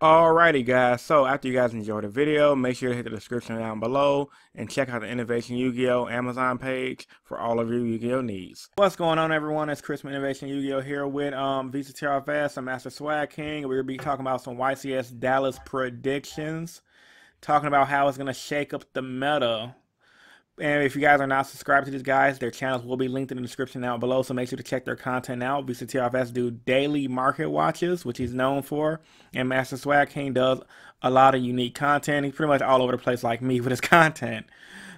Alrighty guys, so after you guys enjoyed the video, make sure to hit the description down below and check out the Innovation Yu-Gi-Oh! Amazon page for all of your Yu-Gi-Oh! Needs. What's going on everyone, it's Chris from Innovation Yu-Gi-Oh! Here with VCTRFS and Masterswagking. We'll be talking about some YCS Dallas predictions, talking about how it's going to shake up the meta. And if you guys are not subscribed to these guys, their channels will be linked in the description down below, so make sure to check their content out. VCTRFS do daily market watches, which he's known for, and Master Swag King does a lot of unique content. He's pretty much all over the place like me with his content.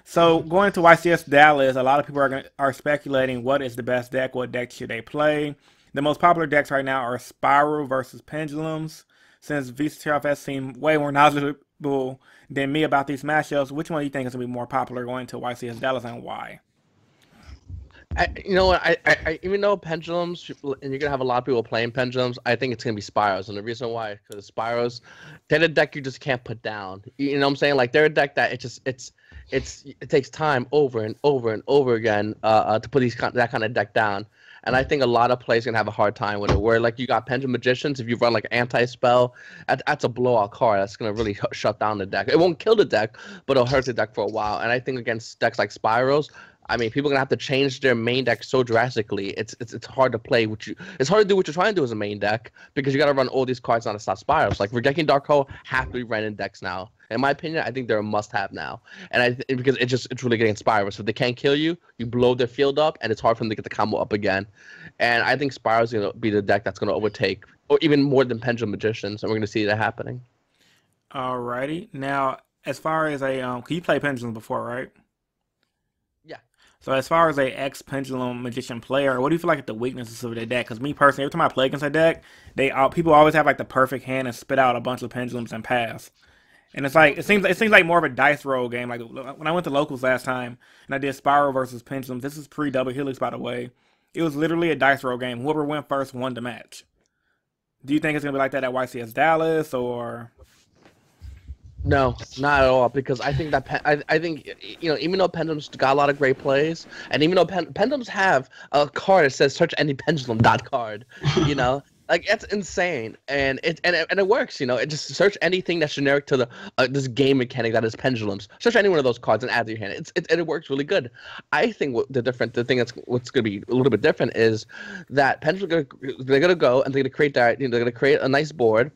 So going into YCS Dallas, a lot of people are speculating what is the best deck, what deck should they play. The most popular decks right now are Spiral versus Pendulums. Since VCTRFS seem way more knowledgeable than me about these matchups, which one do you think is going to be more popular going to YCS Dallas and why? You know what? I even though pendulums, and you're gonna have a lot of people playing pendulums, I think it's gonna be spirals, and the reason why, because spirals, they're a deck you just can't put down. You know what I'm saying? Like they're a deck that it takes time over and over and over again to put that kind of deck down. And I think a lot of players gonna have a hard time with it. Where like you got Pendulum Magicians, if you run like an anti-spell, that's a blowout card. That's gonna really shut down the deck. It won't kill the deck, but it'll hurt the deck for a while. And I think against decks like Spirals, I mean, people are gonna have to change their main deck so drastically. It's hard to play. It's hard to do what you're trying to do as a main deck because you got to run all these cards on to stop Spirals. Like Rejecting Dark Hole have to be ran in decks now. In my opinion, I think they're a must-have now, and because it's really getting Spirals. So if they can't kill you, you blow their field up, and it's hard for them to get the combo up again. And I think Spirals is gonna be the deck that's gonna overtake, or even more than Pendulum Magicians, and we're gonna see that happening. Alrighty. Now, as far as you play Pendulum before, right? Yeah. So as far as a ex-Pendulum Magician player, what do you feel like the weaknesses of the deck? Because me personally, every time I play against a deck, people always have like the perfect hand and spit out a bunch of pendulums and pass. And it's like it seems like more of a dice roll game. Like when I went to locals last time and I did Spiral versus Pendulum. This is pre-double helix, by the way. It was literally a dice roll game. Whoever went first won the match. Do you think it's gonna be like that at YCS Dallas or? No, not at all. Because I think that I think even though Pendulums got a lot of great plays, and even though Pendulums have a card that says search any pendulum dot card, you know, like that's insane, and it works. You know, it just search anything that's generic to the this game mechanic that is pendulums. Search any one of those cards and add to your hand. It works really good. I think the thing that's what's gonna be a little bit different is that pendulums they're gonna go and they're gonna create that. They're gonna create a nice board.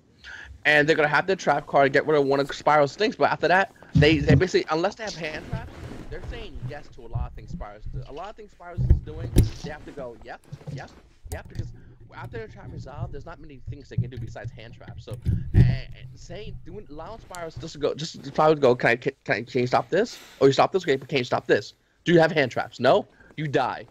And they're gonna have their trap card, get rid of one of Spiral's things, but after that, they basically, unless they have hand traps, they're saying yes to a lot of things Spirals do. A lot of things Spirals is doing, they have to go yep, yep, yep, because after their trap resolved, there's not many things they can do besides hand traps. So, allowing Spirals just Spirals go, can you stop this? Or you stop this? Okay, but can you stop this? Do you have hand traps? No? You die.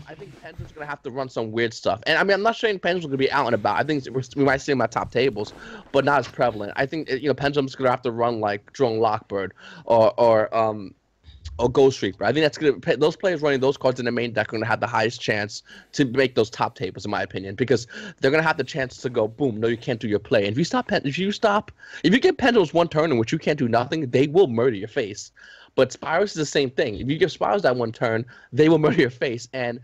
I think Pendulum's gonna have to run some weird stuff, and I mean, I'm not saying Pendulum's gonna be out and about. I think we might see them at top tables, but not as prevalent. I think Pendulum's gonna have to run like Drone Lockbird or Ghost Reaper. I think that's gonna those players running those cards in the main deck are gonna have the highest chance to make those top tables, in my opinion, because they're gonna have the chance to go boom. No, you can't do your play. And if you get Pendulums one turn in which you can't do nothing, they will murder your face. But Spirals is the same thing. If you give Spirals that one turn, they will murder your face. And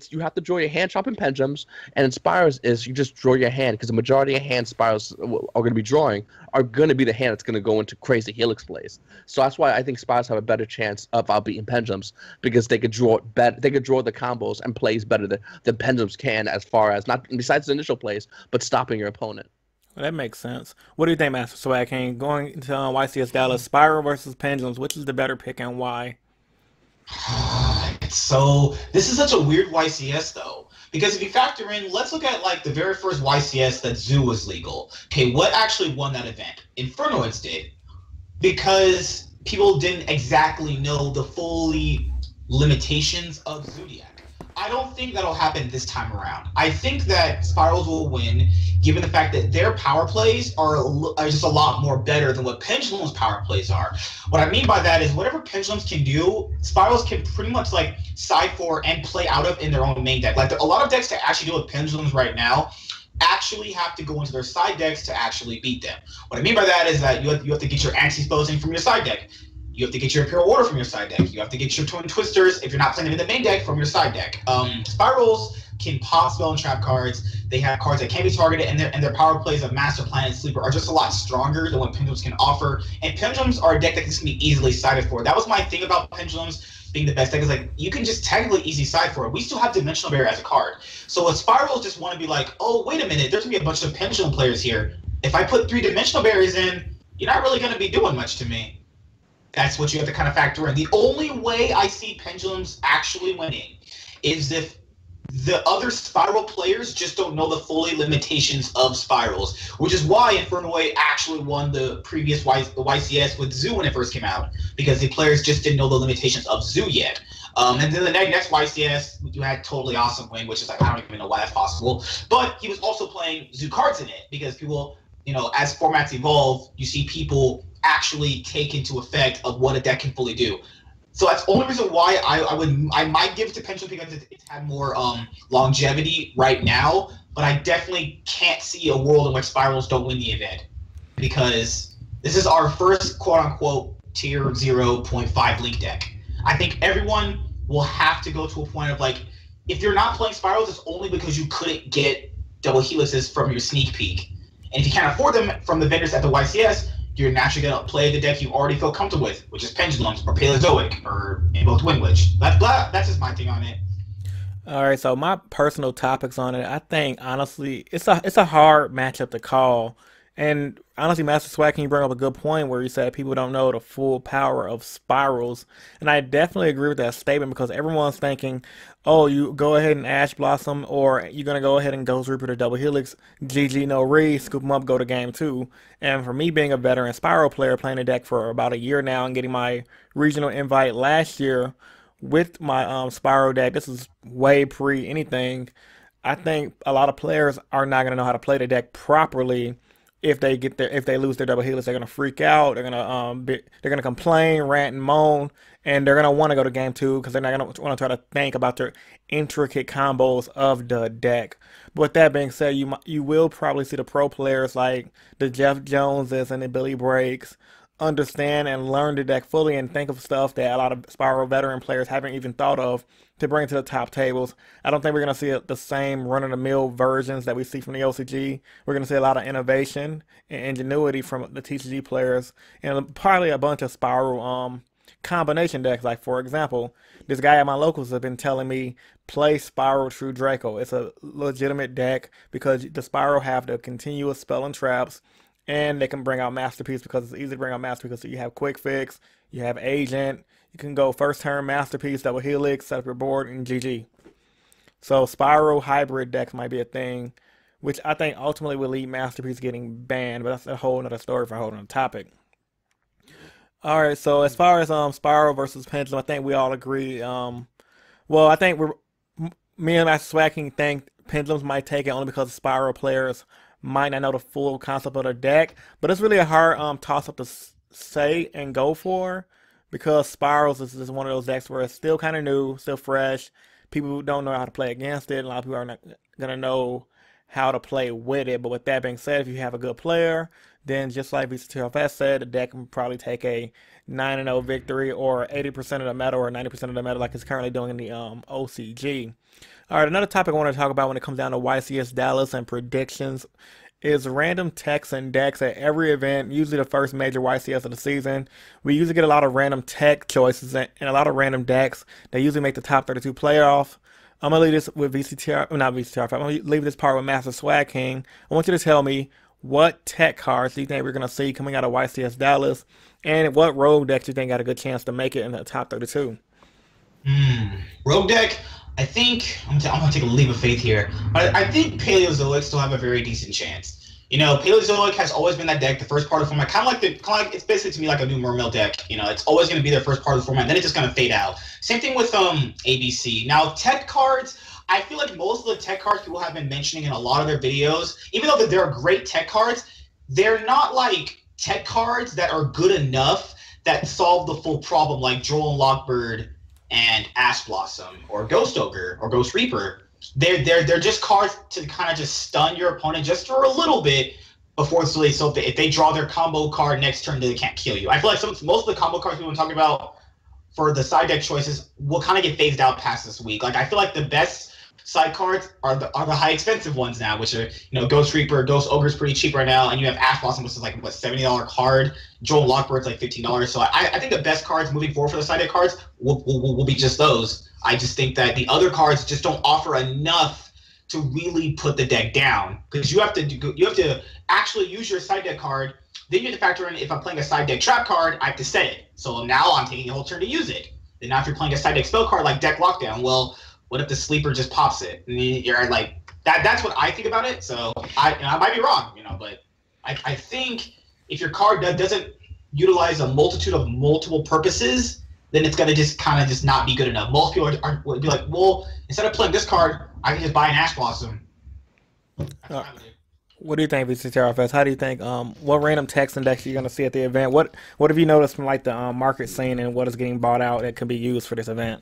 you have to draw your hand chopping pendulums. And in Spirals is you just draw your hand, because the majority of hands Spirals are going to be drawing are going to be the hand that's going to go into crazy helix plays. So that's why I think Spirals have a better chance of outbeating pendulums, because they could draw the combos and plays better than pendulums can, as far as not besides the initial plays, but stopping your opponent. Well, that makes sense. What do you think, Master Swag King? Going to YCS Dallas, Spiral versus Pendulums, which is the better pick and why? So this is such a weird YCS though, because if you factor in, let's look at like the very first YCS that Zoo was legal. Okay, what actually won that event? Infernoids did, because people didn't exactly know the fully limitations of Zodiac. I don't think that'll happen this time around. I think that Spirals will win, given the fact that their power plays are just a lot more better than what Pendulum's power plays are. What I mean by that is whatever Pendulums can do, Spirals can pretty much like side for and play out of in their own main deck. Like a lot of decks that actually deal with Pendulums right now actually have to go into their side decks to actually beat them. What I mean by that is that you have to get your anti-exposing from your side deck. You have to get your Imperial Order from your side deck. You have to get your Twin Twisters, if you're not playing them in the main deck, from your side deck. Spirals can pop spell and trap cards. They have cards that can be targeted, and their power plays of Master Plan and Sleeper are just a lot stronger than what Pendulums can offer. And Pendulums are a deck that can be easily sided for. That was my thing about Pendulums being the best deck, is like you can just technically easy side for it. We still have Dimensional Barrier as a card. So what Spirals just want to be like, oh, wait a minute, there's gonna be a bunch of Pendulum players here. If I put 3 Dimensional Barriers in, you're not really gonna be doing much to me. That's what you have to kind of factor in. The only way I see Pendulums actually winning is if the other Spiral players just don't know the fully limitations of Spirals, which is why Inferno Way actually won the previous YCS with Zoo when it first came out, because the players just didn't know the limitations of Zoo yet. And then the next YCS, you had Totally Awesome win, which is like, I don't even know why that's possible. But he was also playing Zoo cards in it, because people, you know, as formats evolve, you see people actually take into effect of what a deck can fully do. So that's the only reason why I might give it to Pendulum, because it's had more longevity right now. But I definitely can't see a world in which Spirals don't win the event, because this is our first quote-unquote tier 0.5 Link deck. I think everyone will have to go to a point of like, if you're not playing Spirals, it's only because you couldn't get double helixes from your sneak peek. And if you can't afford them from the vendors at the YCS, you're naturally going to play the deck you already feel comfortable with, which is Pendulums or Paleozoic or Invoked Wind Witch. That's just my thing on it. All right, so my personal topics on it, I think honestly, it's a hard matchup to call. And honestly, Masterswagking, you bring up a good point where you said people don't know the full power of Spirals. And I definitely agree with that statement, because everyone's thinking, oh, you go ahead and Ash Blossom, or you're going to go ahead and Ghost Reaper to double helix, GG, no read, scoop them up, go to game 2. And for me being a veteran Spiral player, playing the deck for about a year now and getting my regional invite last year with my Spiral deck, this is way pre anything. I think a lot of players are not going to know how to play the deck properly. If they lose their double helix, they're gonna freak out. They're gonna complain, rant, and moan, and they're gonna want to go to game 2 because they're not gonna want to try to think about their intricate combos of the deck. But with that being said, you will probably see the pro players like the Jeff Joneses and the Billy Breaks understand and learn the deck fully and think of stuff that a lot of Spiral veteran players haven't even thought of to bring to the top tables. I don't think we're going to see the same run-of-the-mill versions that we see from the OCG. We're going to see a lot of innovation and ingenuity from the TCG players, and probably a bunch of Spiral combination decks. Like, for example, this guy at my locals has been telling me, play Spiral True Draco. It's a legitimate deck because the Spiral have the continuous spell and traps, and they can bring out Masterpiece because it's easy to bring out Masterpiece. So you have Quick Fix, you have Agent, you can go first turn Masterpiece, double helix, set up your board, and GG. So Spiral hybrid decks might be a thing, which I think ultimately will lead Masterpiece getting banned, but that's a whole other story for a whole other topic. Alright, so as far as Spiral versus Pendulum, I think we all agree. Well, I think me and Masterswagking think Pendulums might take it only because Spiral players might not know the full concept of the deck, but it's really a hard toss-up to say and go for, because Spirals is just one of those decks where it's still kind of new, still fresh. People don't know how to play against it. A lot of people are not going to know how to play with it. But with that being said, if you have a good player, then just like VCTRFS said, the deck can probably take a 9-0 victory, or 80% of the meta, or 90% of the meta, like it's currently doing in the OCG. All right, another topic I want to talk about when it comes down to YCS Dallas and predictions is random techs and decks at every event, usually the first major YCS of the season. We usually get a lot of random tech choices and a lot of random decks that usually make the top 32 playoff. I'm going to leave this with I'm going to leave this part with Masterswagking. I want you to tell me, what tech cards do you think we're going to see coming out of YCS Dallas, and what rogue decks do you think got a good chance to make it in the top 32? Rogue deck, I think I'm gonna take a leap of faith here. I think Paleozoic still have a very decent chance. You know, Paleozoic has always been that deck, the first part of the format, kind of like it's basically to me like a new Mermail deck. You know, it's always gonna be their first part of the format, then it just gonna fade out. Same thing with ABC. Now tech cards, I feel like most of the tech cards people have been mentioning in a lot of their videos, even though they're great tech cards, they're not like tech cards that are good enough that solve the full problem, like Droll and Lockbird and Ash Blossom or Ghost Ogre or Ghost Reaper. They're just cards to kind of just stun your opponent just for a little bit before it's really, so if they draw their combo card next turn, they can't kill you. I feel like most of the combo cards we've been talking about for the side deck choices will kind of get phased out past this week. Like, I feel like the best side cards are the high expensive ones now, which are Ghost Reaper, Ghost Ogre's pretty cheap right now, and you have Ash Blossom, which is like what $70 card. Joel Lockbird's like $15. So I think the best cards moving forward for the side deck cards will be just those. I just think that the other cards just don't offer enough to really put the deck down, because you have to actually use your side deck card. Then you have to factor in, if I'm playing a side deck trap card, I have to set it. So now I'm taking a whole turn to use it. Then now if you're playing a side deck spell card like Deck Lockdown, well, what if the sleeper just pops it? And you're like, that's what I think about it. So I might be wrong, but I think if your card doesn't utilize a multitude of multiple purposes, then it's gonna just kind of just not be good enough. Most people would be like, well, instead of playing this card, I can just buy an Ash Blossom. What do you think, VCTRFS? How do you think, what random text index you're going to see at the event? What have you noticed from like the market scene and what is getting bought out that can be used for this event?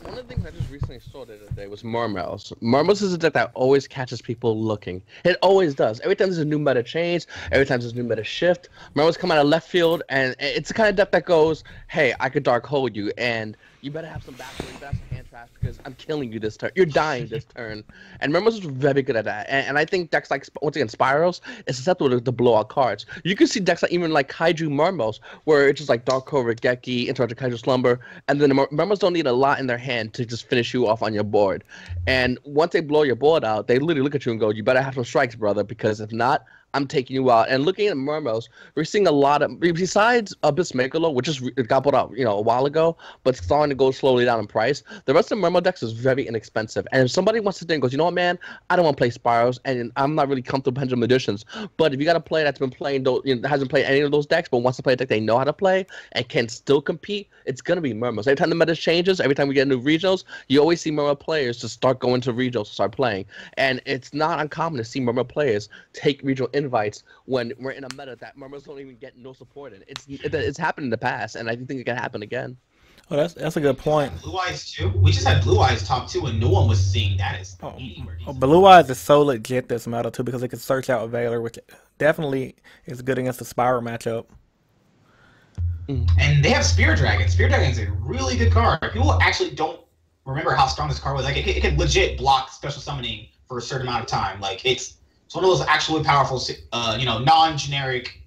One of the things I just recently saw the other day was Marmels. Marmels is a deck that always catches people looking. It always does. Every time there's a new meta change, every time there's a new meta shift, Marmels come out of left field, and it's the kind of deck that goes, hey, I could dark hold you, and you better have some backdoor, you better have some hand traps, because I'm killing you this turn. You're dying this turn. And Marmels is very good at that. And I think decks like, once again, Spirals is susceptible to blow out cards. You can see decks like even like Kaiju Marmels, where it's just like Dark Cobra, Geki, Interrupted Kaiju Slumber, and then the Marmels don't need a lot in their hand to just finish you off on your board. And once they blow your board out, they literally look at you and go, you better have some strikes, brother, because if not, I'm taking you out. And looking at Marmels, we're seeing a lot of, besides Abyss Megalo, which just got bought out, a while ago, but it's starting to go slowly down in price. The rest of the Marmel decks is very inexpensive. And if somebody wants to sit there and goes, you know what, man, I don't want to play Spirals, and I'm not really comfortable with Pendulum Editions. But if you got a player that's been playing, hasn't played any of those decks, but wants to play a deck they know how to play and can still compete, it's gonna be Marmels. Every time the meta changes, every time we get new regionals, you always see Marmel players just start going to regionals to start playing. And it's not uncommon to see Marmel players take regional invites when we're in a meta that Marmels don't even get no support in. It's happened in the past, and I think it can happen again. Oh, that's a good point. Blue Eyes too. We just had Blue Eyes top 2, and no one was seeing that as Blue Eyes is so legit this meta too, because it can search out a Veiler, which definitely is good against the Spyral matchup. And they have Spear Dragon. Spear Dragon is a really good card. People actually don't remember how strong this card was. Like it can legit block special summoning for a certain amount of time. Like it's one of those actually powerful, non-generic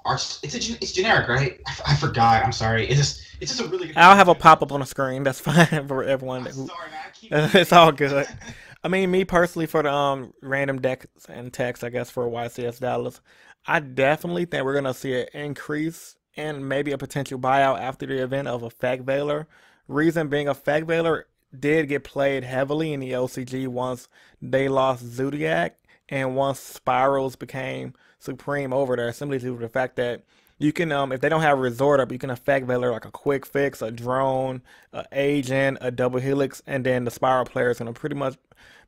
arts. It's generic, right? I forgot. I'm sorry. It's just a really good. I'll have a pop up on the screen. That's fine for everyone. Sorry, man. It's all good. I mean, me personally, for the random decks and text, I guess for YCS Dallas, I definitely think we're gonna see an increase and maybe a potential buyout after the event of Effect Veiler. Reason being, Effect Veiler did get played heavily in the OCG once they lost Zodiac and once Spirals became supreme over there, simply due to the fact that you can, if they don't have a resort up, you can Effect Veiler like a quick fix, a drone, a agent, a double helix, and then the Spiral players gonna pretty much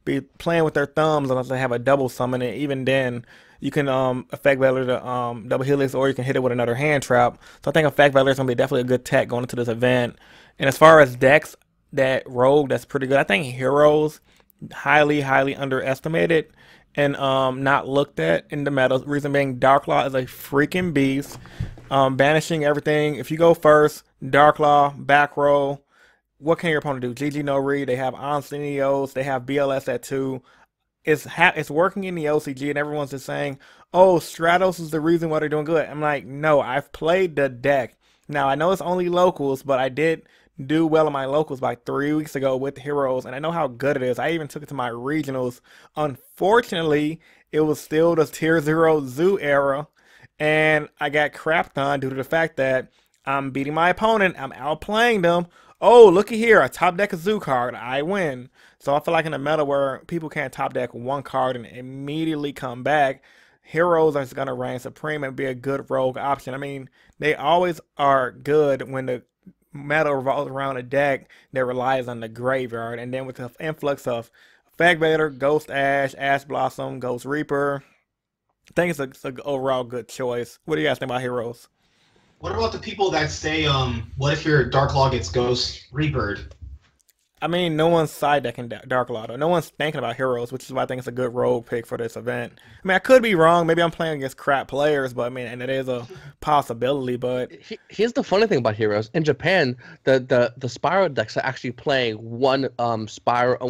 be playing with their thumbs unless they have a double summon. And even then, you can Effect Veiler the double helix, or you can hit it with another hand trap. So I think Effect Veiler is gonna be definitely a good tech going into this event. And as far as decks that rogue, that's pretty good. I think Heroes, highly underestimated and not looked at in the meta. Reason being, Darklaw is a freaking beast. Banishing everything. If you go first, Darklaw, back row, what can your opponent do? GG no read. They have Onstant EOS. They have BLS at 2. It's working in the OCG, and everyone's just saying, oh, Stratos is the reason why they're doing good. I'm like, no, I've played the deck. Now, I know it's only locals, but I did do well in my locals like 3 weeks ago with Heroes, and I know how good it is. I even took it to my regionals. Unfortunately, it was still the tier 0 Zoo era, and I got crapped on due to the fact that I'm beating my opponent. I'm outplaying them. Oh, looky here, a top deck a Zoo card. I win. So I feel like in a meta where people can't top deck one card and immediately come back, Heroes are going to reign supreme and be a good rogue option. I mean, they always are good when the meta revolves around a deck that relies on the graveyard. And then with the influx of Effect Veiler, Ghost Ash, Ash Blossom, Ghost Reaper, I think it's an overall good choice. What do you guys think about Heroes? What about the people that say, what if your Darklaw gets Ghost Reapered? I mean, no one's side decking Dark Lotto. No one's thinking about heroes, which is why I think it's a good rogue pick for this event. I mean, I could be wrong. Maybe I'm playing against crap players, but I mean, and it is a possibility. But Here's the funny thing about heroes. In Japan, the spiral decks are actually playing one Dark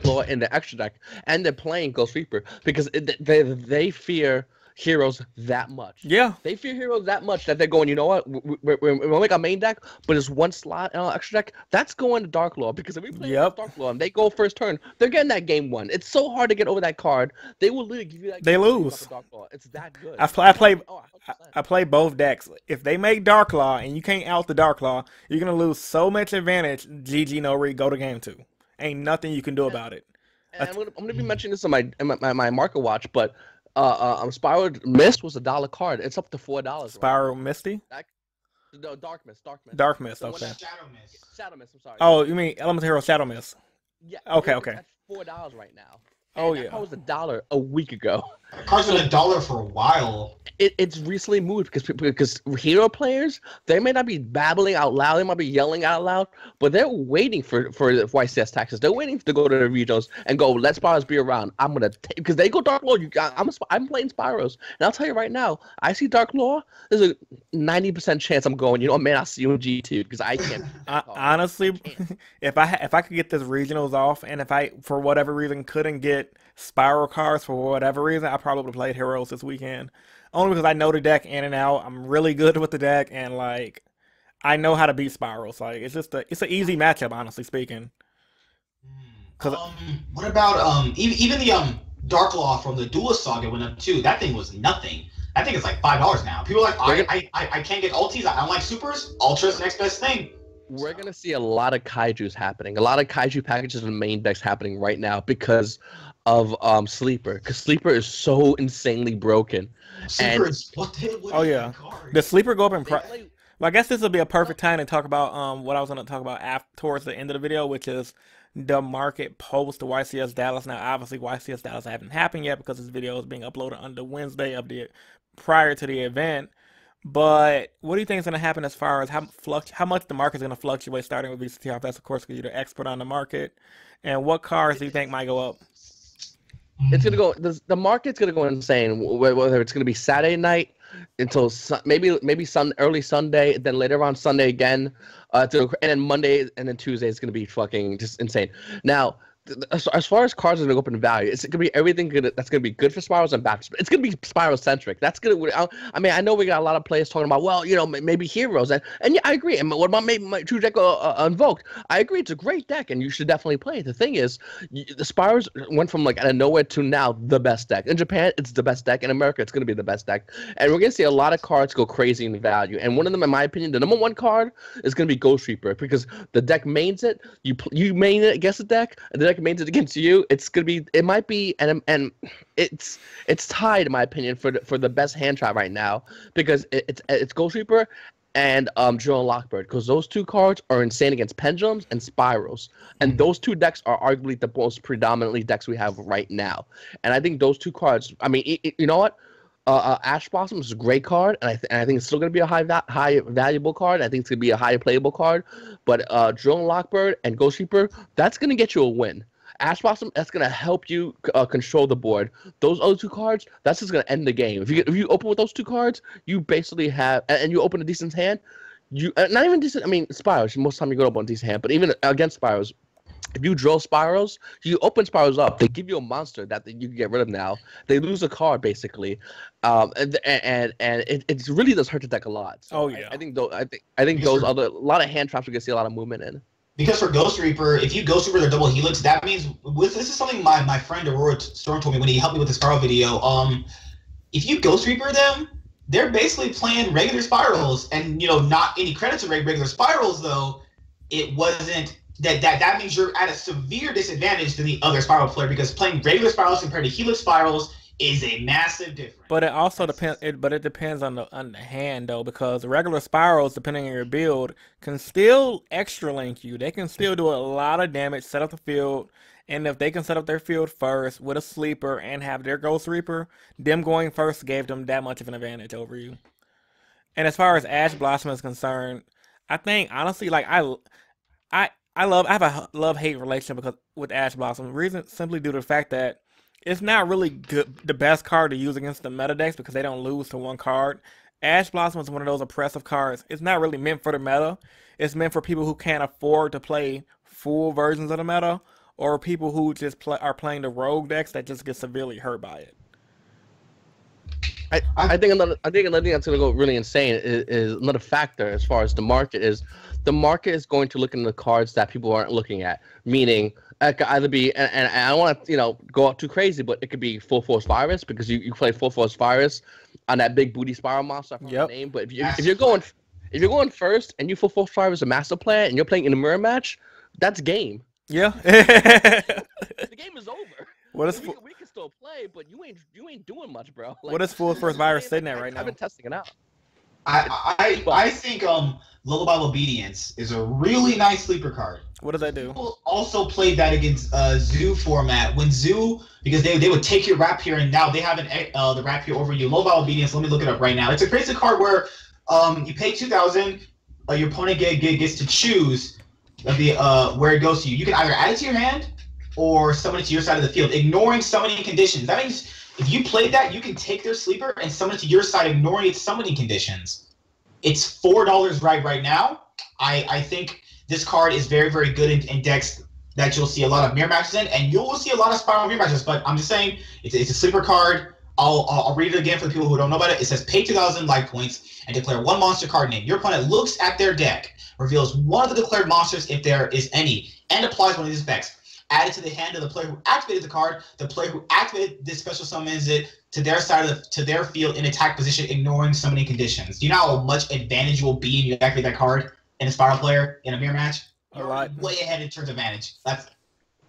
Lord in the extra deck, and they're playing Ghost Reaper because they fear heroes that much. yeah, They fear heroes that much that they're going, you know what? We'll make our main deck, but it's one slot in our extra deck. That's going to Dark Lord because if we play Dark Lord and they go first turn, they're getting that game one. It's so hard to get over that card. They will literally give you that. They lose. Dark Lord. It's that good. I play both decks. If they make Dark Law and you can't out the Dark Law, you're gonna lose so much advantage. GG, no read, go to game 2. Ain't nothing you can do about it. And I'm gonna be mentioning this on my market watch, but Spiral Mist was $1 card. It's up to $4. Spiral Misty? No, Dark Mist. Dark Mist, okay. Shadow Mist. Shadow Mist, I'm sorry. Oh, you mean Elemental Hero Shadow Mist? Yeah. Okay. That's $4 right now. Oh, that yeah. card was $1 a week ago. Cards been $1 for a while. It's recently moved because hero players, they may not be babbling out loud, they might be yelling out loud, but they're waiting for the YCS taxes. They're waiting to go to the regionals and go, let Spirals be around. I'm gonna take, because they go Dark Lord. I'm playing Spirals, and I'll tell you right now, I see Dark Lord. There's a 90% chance I'm going. You know, man, I'll see you in G2 because I can't. Honestly, if I could get this regionals off, and if I for whatever reason couldn't get Spiral cards for whatever reason, I probably would have played Heroes this weekend. Only because I know the deck in and out. I'm really good with the deck, and like I know how to beat Spirals. Like it's an easy matchup, honestly speaking. What about even the Dark Law from the Duelist Saga went up too. That thing was nothing. I think it's like $5 now. People are like, I can't get ultis. I don't like supers. Ultra's the next best thing. We're gonna see a lot of kaijus happening. A lot of kaiju packages and main decks happening right now because of Sleeper. Because Sleeper is so insanely broken. Sleeper is oh yeah, the Sleeper go up in price. Well, I guess this will be a perfect time to talk about what I was going to talk about towards the end of the video, which is the market post the YCS Dallas. Now, obviously, YCS Dallas haven't happened yet because this video is being uploaded on the Wednesday of the prior to the event. But what do you think is going to happen as far as how much the market is going to fluctuate starting with VCTRFS, of course, because you're the expert on the market, and what cards do you think might go up? It's gonna go. The market's gonna go insane. Whether it's gonna be Saturday night until maybe early Sunday, then later on Sunday again, and then Monday and then Tuesday is gonna be fucking just insane. Now, as far as cards are gonna go up in value, it's gonna be everything good. That's gonna be good for Spirals and back. It's gonna be Spiral centric. That's gonna. I mean, I know we got a lot of players talking about, well, you know, maybe heroes, and yeah, I agree. And what about maybe my true deck Invoked? I agree. It's a great deck, and you should definitely play it. The thing is, the Spirals went from like out of nowhere to now the best deck. In Japan, it's the best deck. In America, it's gonna be the best deck, and we're gonna see a lot of cards go crazy in value. And one of them, in my opinion, the #1 card is gonna be Ghost Reaper because the deck mains it. You main it against the deck, and the deck mains it against you. It's gonna be. It might be, and it's tied in my opinion for the best hand trap right now because it's Ghost Reaper and Drill and Lockbird because those two cards are insane against pendulums and spirals, and those two decks are arguably the most predominantly decks we have right now. And I think those two cards. I mean, you know what? Ash Blossom is a great card, and I think it's still going to be a high valuable card. I think it's going to be a high playable card. But Drill and Lockbird and Ghost Reaper, that's going to get you a win. Ash Blossom, that's going to help you control the board. Those other two cards, that's just going to end the game. If you open with those two cards, you basically have, and you open a decent hand, you not even decent. I mean, Spirals. Most of the time you go up on a decent hand, but even against Spirals, if you draw Spirals, you open Spirals up. They give you a monster that you can get rid of now. They lose a card basically, and it really does hurt the deck a lot. So oh yeah, I think those other a lot of hand traps we're gonna see a lot of movement in. Because for Ghost Reaper, if you Ghost Reaper their double helix, that means this is something my friend Aurora Storm told me when he helped me with the Spiral video. If you Ghost Reaper them, they're basically playing regular Spirals, and you know, not any credit to regular Spirals though. It wasn't that means you're at a severe disadvantage than the other Spiral player because playing regular Spirals compared to helix Spirals is a massive difference. But it also depends. But it depends on the hand though, because regular Spirals, depending on your build, can still extra link you. They can still do a lot of damage, set up the field, and if they can set up their field first with a sleeper and have their Ghost Reaper, them going first gave them that much of an advantage over you. And as far as Ash Blossom is concerned, I think honestly, like I have a love-hate relationship with Ash Blossom. Reason simply due to the fact that it's not really good, the best card to use against the meta decks because they don't lose to one card. Ash Blossom is one of those oppressive cards. It's not really meant for the meta. It's meant for people who can't afford to play full versions of the meta, or people who just are playing the rogue decks that just get severely hurt by it. I think another thing that's gonna go really insane is another factor as far as the market is. The market is going to look into the cards that people aren't looking at. Meaning, it could either be, and I don't want to go out too crazy, but it could be Full Force Virus because you play Full Force Virus on that big booty spiral monster. I forgot the name, but if you're going first and you Full Force Virus a master player and you're playing in a mirror match, that's game. Yeah. The game is over. What is we can still play, but you ain't doing much, bro. Like, what is Full Force Virus sitting at right now? I've been testing it out. I think Lullaby Obedience is a really nice sleeper card. What does that do? People also played that against Zoo format when Zoo, because they would take your Rapier and now they have the Rapier over you. Lullaby Obedience. Let me look it up right now. It's a crazy card where you pay 2,000, your opponent gets to choose where it goes to you. You can either add it to your hand or summon it to your side of the field, ignoring summoning conditions. That means if you played that, you can take their sleeper and summon it to your side, ignoring its summoning conditions. It's $4 right now. I think this card is very, very good in decks that you'll see a lot of mirror matches in, and you'll see a lot of spiral mirror matches. But I'm just saying, it's a sleeper card. I'll read it again for the people who don't know about it. It says pay 2,000 life points and declare one monster card name. Your opponent looks at their deck, reveals one of the declared monsters if there is any, and applies one of these effects. Added to the hand of the player who activated the card. The player who activated this special summons it to their side to their field in attack position, ignoring summoning conditions. Do you know how much advantage you will be if you activate that card in a spiral player in a mirror match? You're way ahead in terms of advantage. That's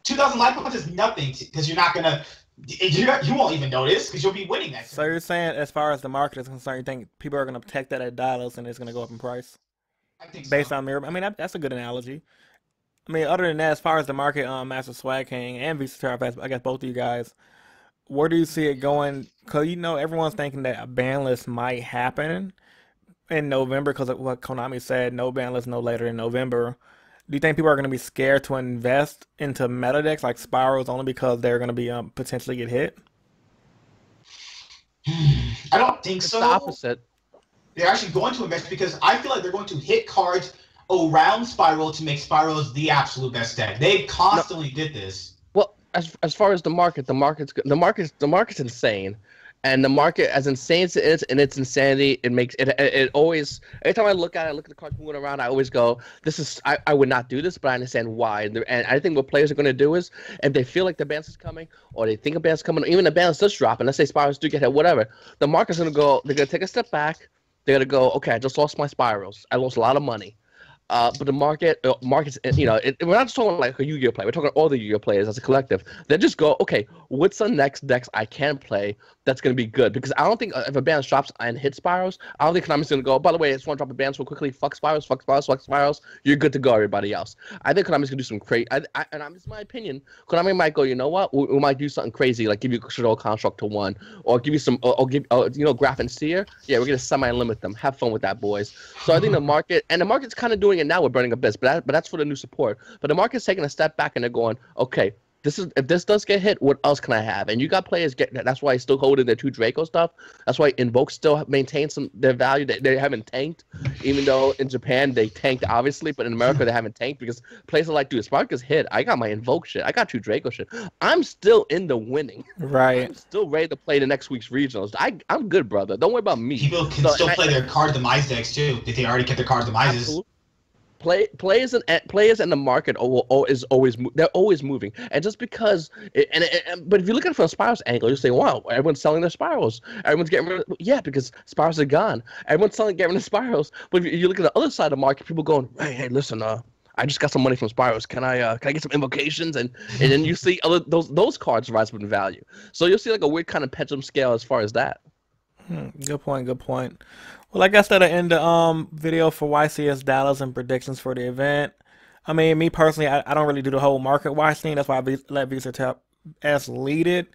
2,000 life points is nothing because you're not gonna. You won't even notice because you'll be winning that. So you're saying, as far as the market is concerned, you think people are gonna protect that at Dallas and it's gonna go up in price? I think so. Based on mirror. I mean, that's a good analogy. I mean, other than that, as far as the market, Masterswagking and VCTRFS, I guess both of you guys, where do you see it going? Because everyone's thinking that a ban list might happen in November because of what Konami said, no ban list no later in November. Do you think people are going to be scared to invest into meta decks like Spirals only because they're going to be potentially get hit? I don't think so. It's the opposite. They're actually going to invest because I feel like they're going to hit cards around Spiral to make Spirals the absolute best deck. They constantly did this. Well, as far as the market's insane, and the market, as insane as it is, and its insanity, it always, every time I look at the cards moving around, I always go, I would not do this, but I understand why. And I think what players are going to do is, if they feel like the ban is coming, or they think a ban is coming, or even the ban does drop, and let's say Spirals do get hit, whatever, the market's going to go, they're going to take a step back, they're going to go, okay, I just lost my Spirals, I lost a lot of money. But the market's, we're not just talking like a Yu-Gi-Oh player. We're talking all the Yu-Gi-Oh players as a collective. They just go, okay, what's the next decks I can play that's going to be good? Because I don't think if a ban drops and hits Spirals, I don't think Konami's going to go, by the way, I just want to drop a ban so quickly, fuck Spirals, you're good to go, everybody else. I think Konami's going to do some crazy, and this is my opinion, Konami might go, you know what, we might do something crazy, like give you Shadow Construct to 1, or give you some, or give, Graph and Seer, yeah, we're going to semi-limit them. Have fun with that, boys. So I think the market's kind of doing it now with Burning Abyss, but that's for the new support. But the market's taking a step back and they're going, okay, if this does get hit, what else can I have? And you got players that's why I still holding their 2 Draco stuff. That's why Invoke still maintains their value. They haven't tanked, even though in Japan they tanked obviously, but in America they haven't tanked because players are like, dude, Spark is hit. I got my Invoke shit. I got 2 Draco shit. I'm still in the winning. Right. I'm still ready to play the next week's regionals. I'm good, brother. Don't worry about me. People can still play their card demise decks too if they already kept their card demises. Absolutely. Players in the market is always they're always moving, and just because but if you look at it from a Spirals angle, you say, wow, everyone's selling their Spirals, everyone's getting rid of, yeah, because Spirals are gone, everyone's getting rid of Spirals. But if you look at the other side of the market, people going, hey, listen, I just got some money from Spirals. Can I get some invocations? And then you see those cards rise up in value. So you'll see like a weird kind of pendulum scale as far as that. Good point. Well, I guess that'll end the video for YCS Dallas and predictions for the event. I mean, me personally, I don't really do the whole market watch thing. That's why I let VCTRFS lead it.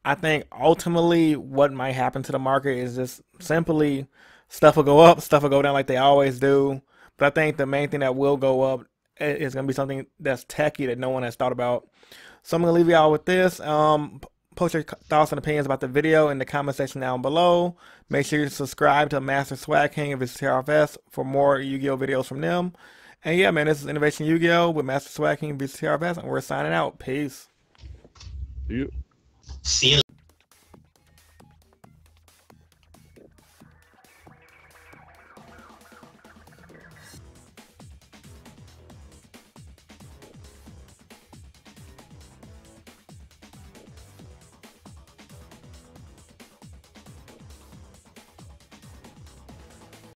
I think ultimately what might happen to the market is just simply stuff will go up, stuff will go down like they always do. But I think the main thing that will go up it's going to be something that's techy that no one has thought about. So I'm going to leave y'all with this. Post your thoughts and opinions about the video in the comment section down below. Make sure you subscribe to Masterswagking and VCTRFS for more Yu-Gi-Oh videos from them. And yeah, man, this is Innovation Yu-Gi-Oh with Masterswagking and VCTRFS, and we're signing out. Peace. You. See you.